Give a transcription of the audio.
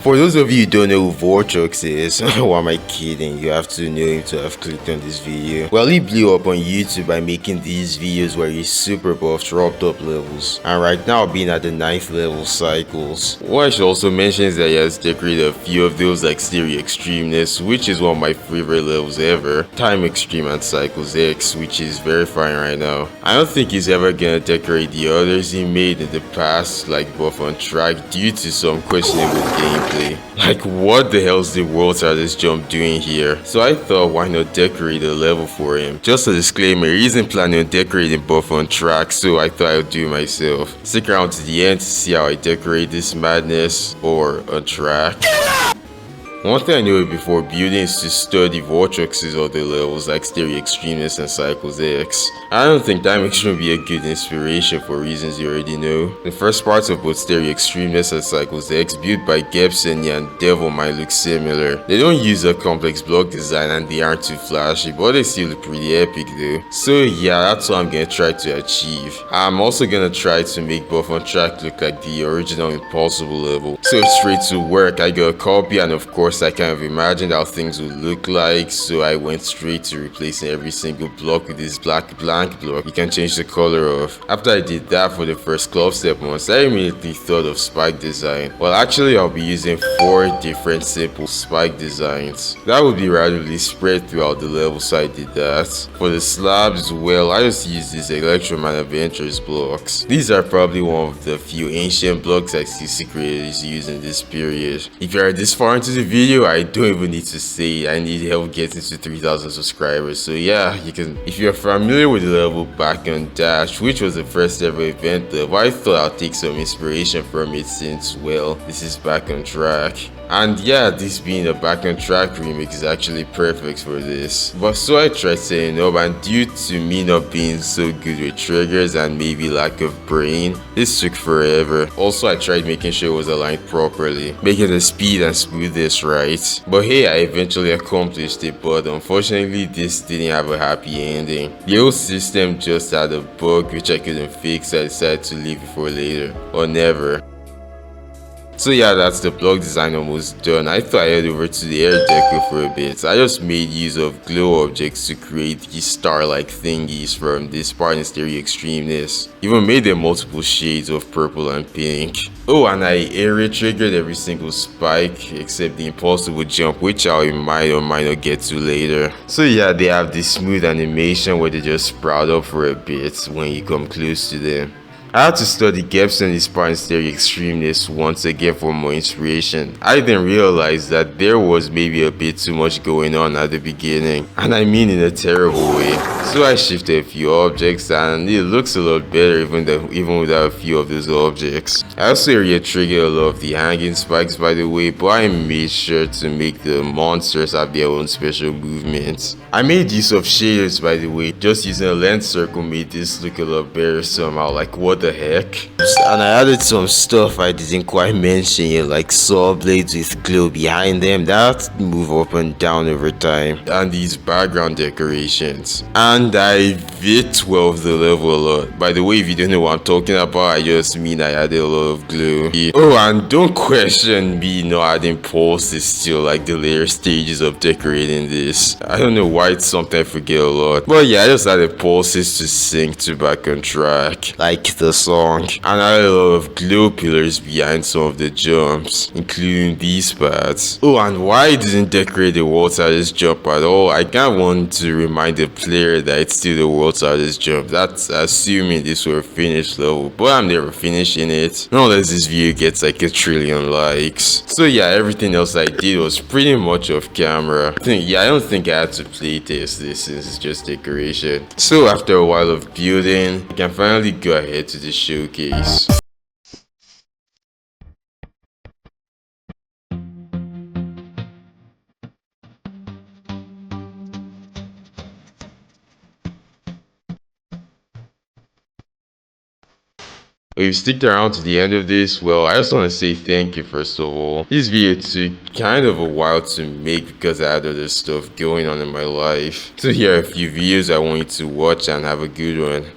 For those of you who don't know who Vortrox is, why am I kidding? You have to know him to have clicked on this video. Well, he blew up on YouTube by making these videos where he super buffed Robtop levels, and right now being at the 9th level cycles. What I should also mention is that he has decorated a few of those like Stereo Extremeness, which is one of my favorite levels ever, Time Extreme and Cycles X, which is very fine right now. I don't think he's ever gonna decorate the others he made in the past, like Buff on Track, due to some questionable gameplay. Like, what the hell is the world's hardest jump doing here? So I thought, why not decorate a level for him? Just a disclaimer, he isn't planning on decorating Buff on Track, so I thought I would do it myself. Stick around to the end to see how I decorate this madness, or on track. One thing I know before building is to study Vortrox's other levels like Stereo Extremeness and Cycles X. I don't think Time Extreme would be a good inspiration for reasons you already know. The first parts of both Stereo Extremeness and Cycles X built by Gibson and Devilmine look similar. They don't use a complex block design and they aren't too flashy, but they still look pretty epic though. So yeah, that's what I'm gonna try to achieve. I'm also gonna try to make Buff on Track look like the original Impossible level. So straight to work, I got a copy, and of course I kind of imagined how things would look like, so I went straight to replacing every single block with this black blank block you can change the color of. After I did that for the first club step once, I immediately thought of spike design. Well, actually I'll be using 4 different simple spike designs. That would be randomly spread throughout the level, so I did that. For the slabs, well, I just used these Electroman Adventures blocks. These are probably one of the few ancient blocks I see creators use in this period. If you are this far into the video, I don't even need to say I need help getting to 3,000 subscribers. So yeah, you can, if you're familiar with the level Back on Dash, which was the first ever event level, I thought I'll take some inspiration from it since, well, this is Back on Track. And yeah, this being a Back on Track remix is actually perfect for this. But so I tried setting up, and due to me not being so good with triggers and maybe lack of brain, this took forever. Also, I tried making sure it was aligned properly, making the speed and smoothness right. But hey, I eventually accomplished it, but unfortunately this didn't have a happy ending. The whole system just had a bug which I couldn't fix, so I decided to leave it for later, or never. So yeah, that's the block design almost done. I thought I'd head over to the air deco for a bit. I just made use of glow objects to create these star-like thingies from this part in Stereo Extremeness. Even made them multiple shades of purple and pink. Oh, and I area triggered every single spike except the impossible jump, which I might or might not get to later. So yeah, they have this smooth animation where they just sprout up for a bit when you come close to them. I had to study Gibson this part in Stereo Extremeness once again for more inspiration. I then realized that there was maybe a bit too much going on at the beginning, and I mean in a terrible way. So I shifted a few objects and it looks a lot better even without a few of those objects. I also area triggered a lot of the hanging spikes by the way, but I made sure to make the monsters have their own special movements. I made use of shaders by the way, just using a lens circle made this look a lot better somehow, like what the heck. And I added some stuff I didn't quite mention yet, like saw blades with glow behind them that move up and down over time, and these background decorations. And I V12 the level a lot. By the way, if you don't know what I'm talking about, I just mean I added a lot of glow. Oh, and don't question me not adding pulses still, like the later stages of decorating this. I don't know why it's something I forget a lot, but yeah, I just added pulses to sync to Back on Track, like the song, and I added a lot of glow pillars behind some of the jumps, including these pads. Oh, and why I didn't decorate the world's hardest jump at all, I kind of want to remind the player that it's still the world's hardest jump. That's assuming this were a finished level, but I'm never finishing it, not unless this video gets like 1 trillion likes. So yeah, everything else I did was pretty much off camera. I don't think I had to playtest this since it's just decoration. So after a while of building, I can finally go ahead to the showcase. If you stick around to the end of this, well, I just want to say thank you first of all. This video took kind of a while to make because I had other stuff going on in my life. So here are a few videos I want you to watch and have a good one.